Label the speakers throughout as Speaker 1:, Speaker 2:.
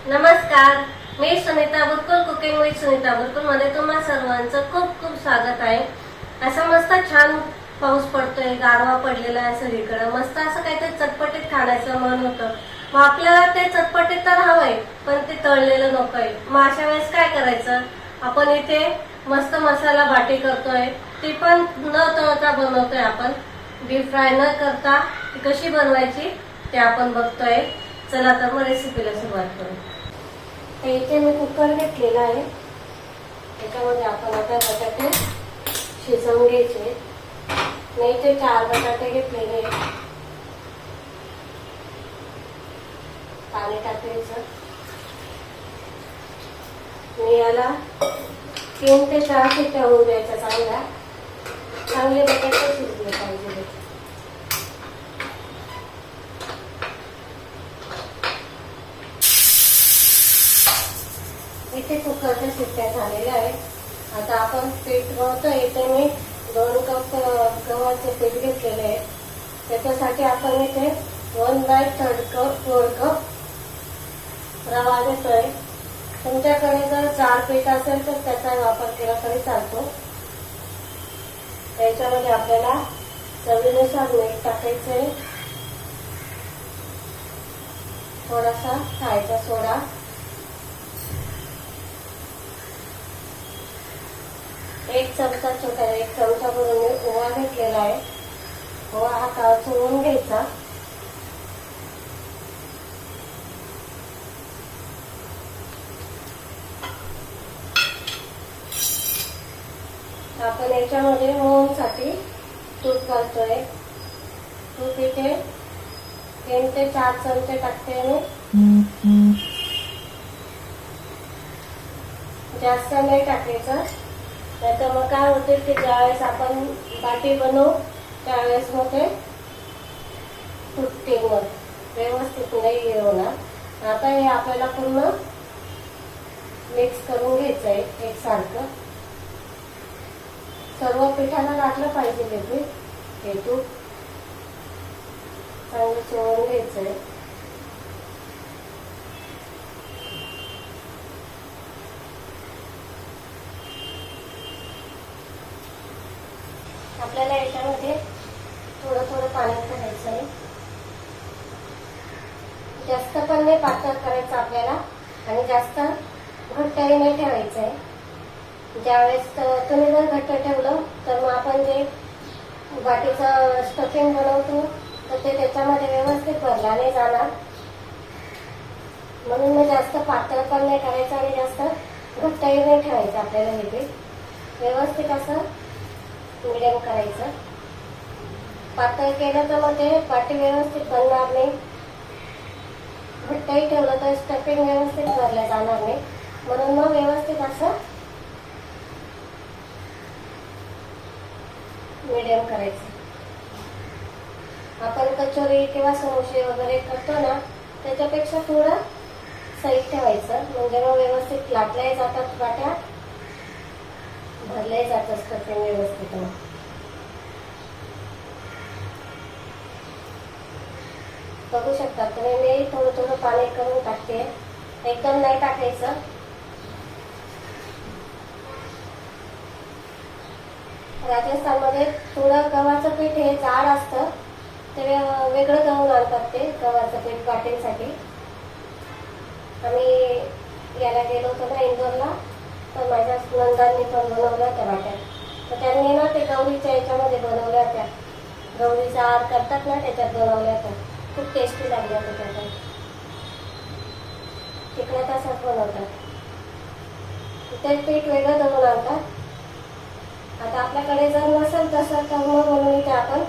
Speaker 1: नमस्कार, मी Sunita बुरकुल cooking with Sunita बुरकुल मध्ये तुम्हा सर्वांचं खूप खूप स्वागत आहे। असा मस्त छान पाऊस पडतोय, गारवा पडलेला आहे सगळीकडे। मस्त असं काहीतरी चटपटीत खाण्याचं मन होतं। मग आपल्याला ते चटपटीत तर हवंय, पण ते तळलेलं नकोय। मग अशा वेळेस काय करायचं? आपण इथे मस्त मसाला बाटी करतोय, ती पण न तळता बनवतोय आपण। डीप फ्राय न करता ती कशी बनवायची ते आपण बघतोय। चला तर मग रेसिपीला सुरुवात करू। इथे मी कुकर घेतलेला आहे, त्याच्यामध्ये आपण आता बटाटे शिजवून घ्यायचे। मी इथे 4 बटाटे घेतलेले, पाणी टाकायचं। मी याला 3 ते 4 शिट्ट्या होऊ द्यायच्या। चांगले बटाटे शिजले पाहिजे। इथे कुकरच्या शिट्ट्या झालेल्या आहेत। आता आपण पीठ मळतोय। इथे मी 2 कप गव्हाचे पीठ घेतलेले आहे। त्याच्यासाठी आपण इथे 1/3 कप रवा घेतोय। तुमच्याकडे जर जाड पीठ असेल तर त्याचा वापर केला तरी चालतो। त्याच्यामध्ये आपल्याला चवीनुसार मीठ टाकायचंय, थोडासा खायचा सोडा, एक चमचा छोटा 1 चमचा भरून मी ओवा घेतलेला आहे। ओवा हा चोळून घ्यायचा। आपण याच्यामध्ये मोहनसाठी तूप घालतोय। तूप इथे 3 ते 4 चमचे टाकते मी, जास्त नाही टाकायचं। नाहीतर मग काय होते की ज्यावेळेस आपण बाटी बनवू त्यावेळेस मग ते तुटते, मग व्यवस्थित नाही होणार। आता हे आपल्याला पूर्ण मिक्स करून घ्यायचंय एकसारखं। सर्व पिठाला लागलं पाहिजे हे तूप। चांगलं चोळून घ्यायचंय। आपल्याला याच्यामध्ये थोडं थोडं पाणी घालायचंय। जास्त पण नाही पातळ करायचं आपल्याला, आणि जास्त घट्टही नाही ठेवायचंय। ज्यावेळेस तुम्ही जर घट्ट ठेवलं तर मग आपण जे बाटीचं स्टफिंग बनवतो तर ते त्याच्यामध्ये व्यवस्थित भरला नाही जाणार। म्हणून मग जास्त पातळ पण नाही करायचं आणि जास्त घट्टही नाही ठेवायचं आपल्याला। हे पीठ व्यवस्थित असं मीडियम करायचं। पातळ केलं तर मग ते बाटी व्यवस्थित बनणार नाही, घट्टही ठेवलं तर स्टफिंग व्यवस्थित भरलं जाणार नाही। म्हणून मग व्यवस्थित असं मीडियम करायचं। आपण कचोरी किंवा समोसे वगैरे करतो ना, त्याच्यापेक्षा थोडं साईड ठेवायचं, म्हणजे मग व्यवस्थित लाटल्याही जातात बाट्या, भरले जात स्टफिंग व्यवस्थित। बघू शकता तुम्ही, मी थोडं थोडं पाणी करून टाकते, एकदम नाही टाकायचं। राजस्थानमध्ये थोडं गव्हाचं पीठ हे जाड असतं, ते वेगळं गहू आणतात ते गव्हाचं पीठ बाटींसाठी। आम्ही याला गेलो होतो ना इंदोरला, तर माझ्या नंदांनी पण बनवल्या होत्या बाट्या। तर त्यांनी ना ते गौरीच्या याच्यामध्ये बनवल्या होत्या, गौरीचा आर करतात ना त्याच्यात बनवल्या होत्या। खूप टेस्टी लागल्या होत्या त्या। तिकडे तसंच बनवतात, ते पीठ वेगळं दळून आणतात। आता आपल्याकडे जर नसेल तसं तर मग म्हणून इथे आपण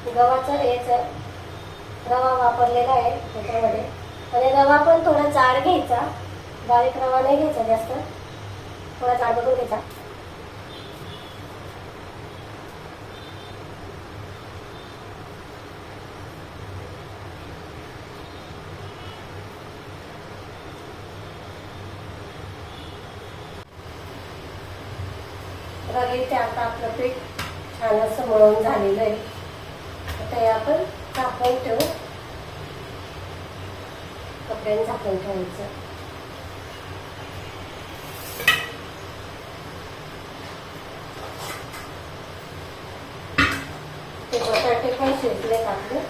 Speaker 1: गव्हाचं याचं रवा वापरलेला आहे त्याच्यामध्ये। आणि रवा पण थोडा जाड घ्यायचा, बारीक रवा नाही घ्यायचा जास्त, थोडा जाड बघून घ्यायचा। रव्याचे आता आपलं पीठ छान असं मळून झालेलं आहे। आता हे आपण झाकून ठेवू, कपड्याने झाकून ठेवायचं। शिजले आपले.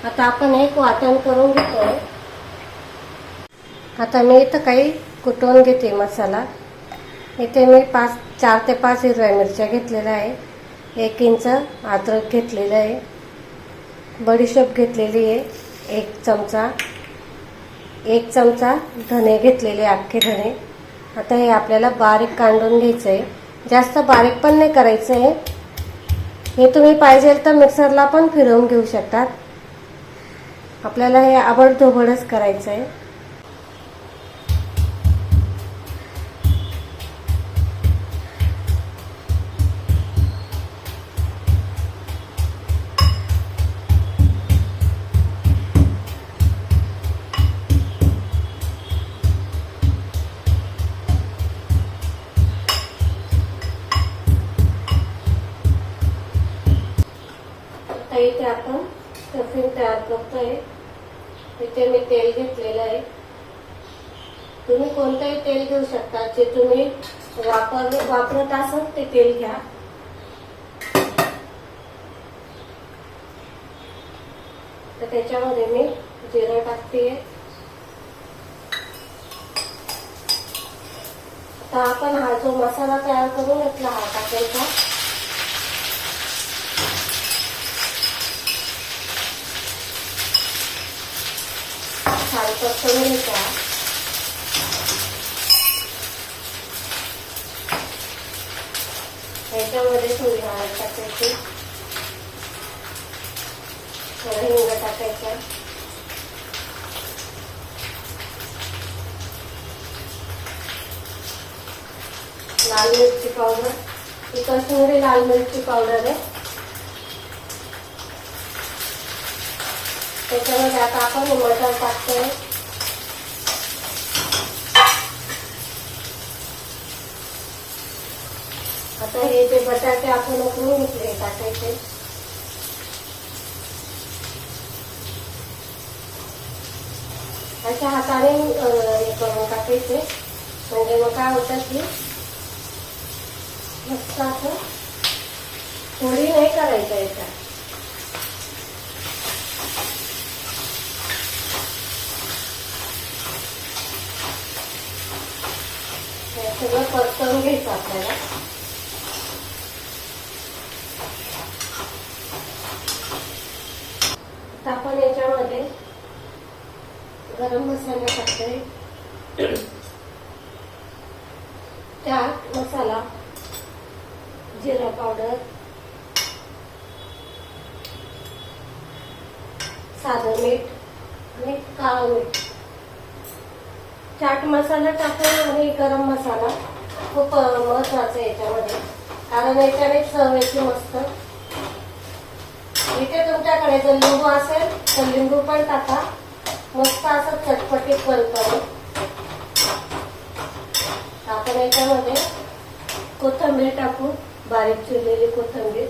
Speaker 1: आता आपण एक वाटण करून घेतोय. आता मी इथं काही कुटवून घेते मसाला. इथे मी 4 ते 5 हिरव्या मिरच्या घेतलेल्या आहे. 1 इंच अद्रक घेतलेलं आहे. बडीशेप घेतलेली आहे 1 चमचा. 1 चमचा धने घेतलेले, अख्खे धने. आता हे आपल्याला बारीक कांडून घ्यायचं आहे. जास्त बारीक पण नाही करायचं आहे. हे तुम्ही पाहिजे तर मिक्सरला पण फिरवून घेऊ शकतात. आपल्याला हे आबडधोबडच करायचं आहे. आता इथे आपण स्टफिंग तयार करतोय. इथे मी तेल घेतलेलं आहे. तुम्ही कोणतंही तेल घेऊ शकता, जे तुम्ही वापरत असाल ते तेल घ्या. तर त्याच्यामध्ये मी जिरं टाकते. आता आपण हा जो मसाला तयार करून घेतला हा टाकायचा. छान परतून घ्यायचा. ह्याच्यामध्ये थोडी हळद टाकायची, थोडा हिंग टाकायचा, लाल मिरची पावडर. ही कश्मीरी लाल मिरची पावडर आहे. त्याच्यामध्ये आता आपण मटर टाकतोय. आता हे जे बटाटे आपण उकळून घेतले टाकायचे. अशा हाताने हे करून टाकायचे. म्हणजे मग काय होतं की मस्त असं थोडी नाही करायचं याचा. सगळं परतवून घ्यायचं आपल्याला. आपण याच्यामध्ये गरम मसाला टाकतोय. त्यात मसाला, जिरा पावडर, साधं मीठ आणि काळं मीठ. चाट मसाला टाकून आणि गरम मसाला खूप महत्वाचा आहे याच्यामध्ये, कारण याच्याने चव येते मस्त. इथे तुमच्याकडे जर लिंबू असेल तर लिंबू पण टाका. मस्त असं चटपटीत बनतं. आपण याच्यामध्ये कोथिंबीर टाकू, बारीक चिरलेली कोथिंबीर.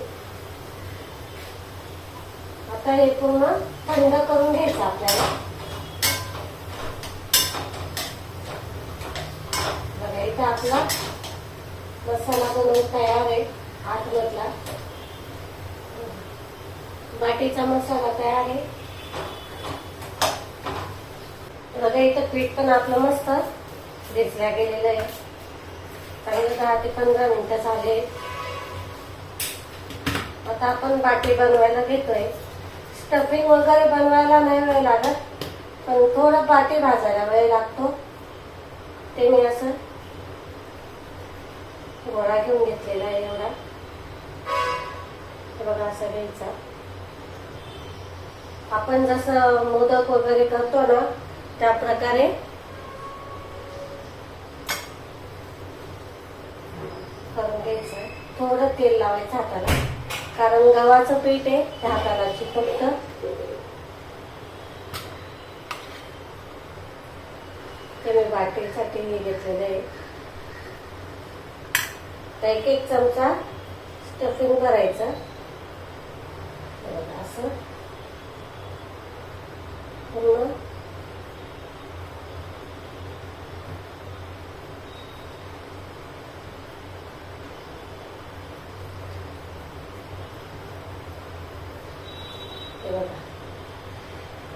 Speaker 1: आता हे पूर्ण थंड करून घ्यायचं आपल्याला. बघा इथे आपला मसाला बनवून तयार आहे. आतमधला बाटीचा मसाला तयार आहे. बघा इथं पीठ पण आपलं मस्त भिजल्या गेलेलं आहे. काही 10 ते 15 मिनिटं झाले. आता आपण बाटी बनवायला घेतोय. स्टफिंग वगैरे बनवायला नाही वेळ लागत, पण थोडं बाटी भाजायला वेळ लागतो. ते मी असं गोळा घेऊन घेतलेला आहे एवढा. बघा असं घ्यायचा. आपण जसं मोदक वगैरे करतो ना त्या प्रकारे करून घ्यायचं. थोडं तेल लावायचं हाताला, कारण गव्हाचं पीठ आहे त्या हाताला चिपकतं. ते मी बाटीसाठी घेतलेलं आहे. आता एक चमचा स्टफिंग करायचं असं पूर्ण.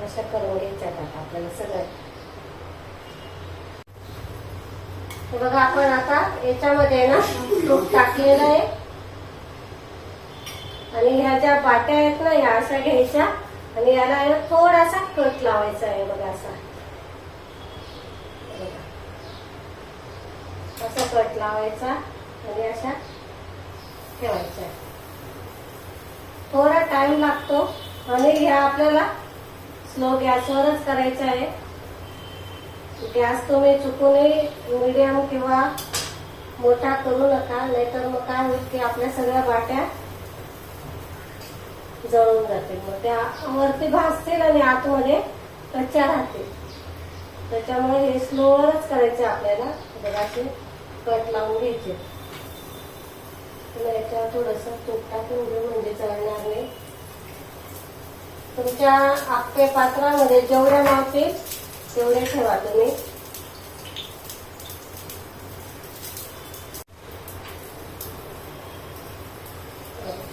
Speaker 1: अशा करून घ्यायच्या आपल्याला सगळं. हे बघा आपण आता याच्यामध्ये ना तूप टाकलेलं आहे आणि ह्या ज्या बाट्या आहेत ना ह्या अशा घ्यायच्या आणि याला थोडासा कट लावायचा आहे बघा असा. असा कट लावायचा आणि अशा ठेवायच्या. थोडा टाइम लागतो आणि ह्या आपल्याला स्लो गॅसवरच करायचं आहे. गॅस तुम्ही चुकूनही मीडियम किंवा मोठा करू नका, नाहीतर मग काय होईल की आपल्या सगळ्या बाट्या जळून जातील. मग त्या वरती भाजतील आणि आतमध्ये कच्च्या राहतील. त्याच्यामुळे हे स्लोवरच करायचे आपल्याला. बघा असे कट लावून घ्यायचे. याच्यावर थोडस तूप टाकून घेऊ म्हणजे जळणार नाही. तुमच्या आप्पे पात्रामध्ये जेवढ्या मावतील तेवढे ठेवा तुम्ही.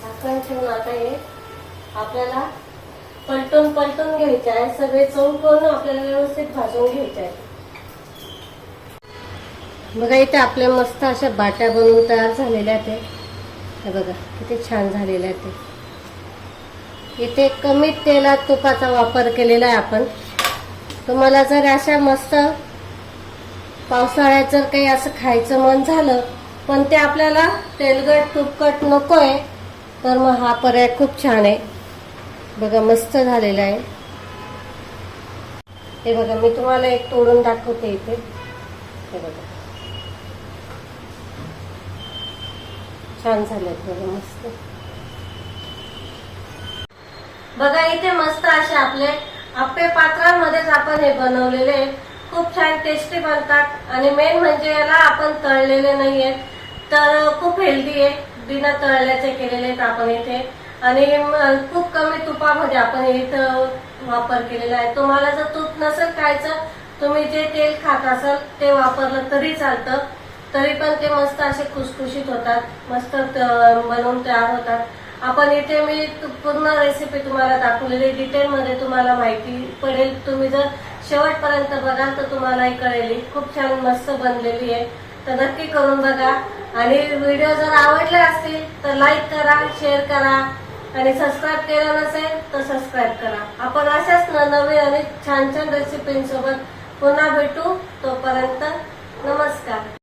Speaker 1: झाकण ठेवून आता हे आपल्याला पलटून पलटून घ्यायचे आहे. सगळे चौकोन आपल्याला व्यवस्थित भाजून घ्यायचे आहे. बघा इथे आपल्या मस्त अशा बाट्या बनवून तयार झालेल्या आहेत. हे बघा किती छान झालेल्या आहेत. इथे कमी तेलात तुपाचा वापर केलेला आहे आपण. तुम्हाला जर अशा मस्त पावसाळ्यात जर काही असं खायचं मन झालं पण ते आपल्याला तेलकट तुपकट नकोय तर मग हा पर्याय खूप छान आहे. बघा मस्त झालेला आहे. हे बघा मी तुम्हाला एक तोडून दाखवते इथे. हे बघा छान झालेत बघा मस्त. बघा इथे मस्त असे आपले आप्पे पात्रांमध्येच आपण हे बनवलेले खूप छान टेस्टी बनतात. आणि मेन म्हणजे याला आपण तळलेले नाहीयेत तर खूप हेल्दी आहे. बिना तळल्याचे केलेले आहेत आपण इथे आणि खूप कमी तुपामध्ये आपण इथं वापर केलेला आहे. तुम्हाला जर तूप नसेल खायचं तुम्ही जे तेल खात असाल ते वापरलं तरी चालतं. तरी पण ते मस्त असे खुसखुशीत होतात. मस्त बनवून तयार होतात. आपण इथे मी पूर्ण रेसिपी तुम्हाला दाखवलेली डिटेलमध्ये तुम्हाला माहिती पडेल. तुम्ही जर शेवटपर्यंत बघाल तर तुम्हालाही कळेल. खूप छान मस्त बनलेली आहे. तर नक्की करून बघा आणि व्हिडिओ जर आवडले असतील तर लाईक करा, शेअर करा आणि सबस्क्राईब केलं नसेल तर सबस्क्राईब करा. आपण अशाच नवीन आणि छान छान रेसिपींसोबत पुन्हा भेटू. तोपर्यंत नमस्कार.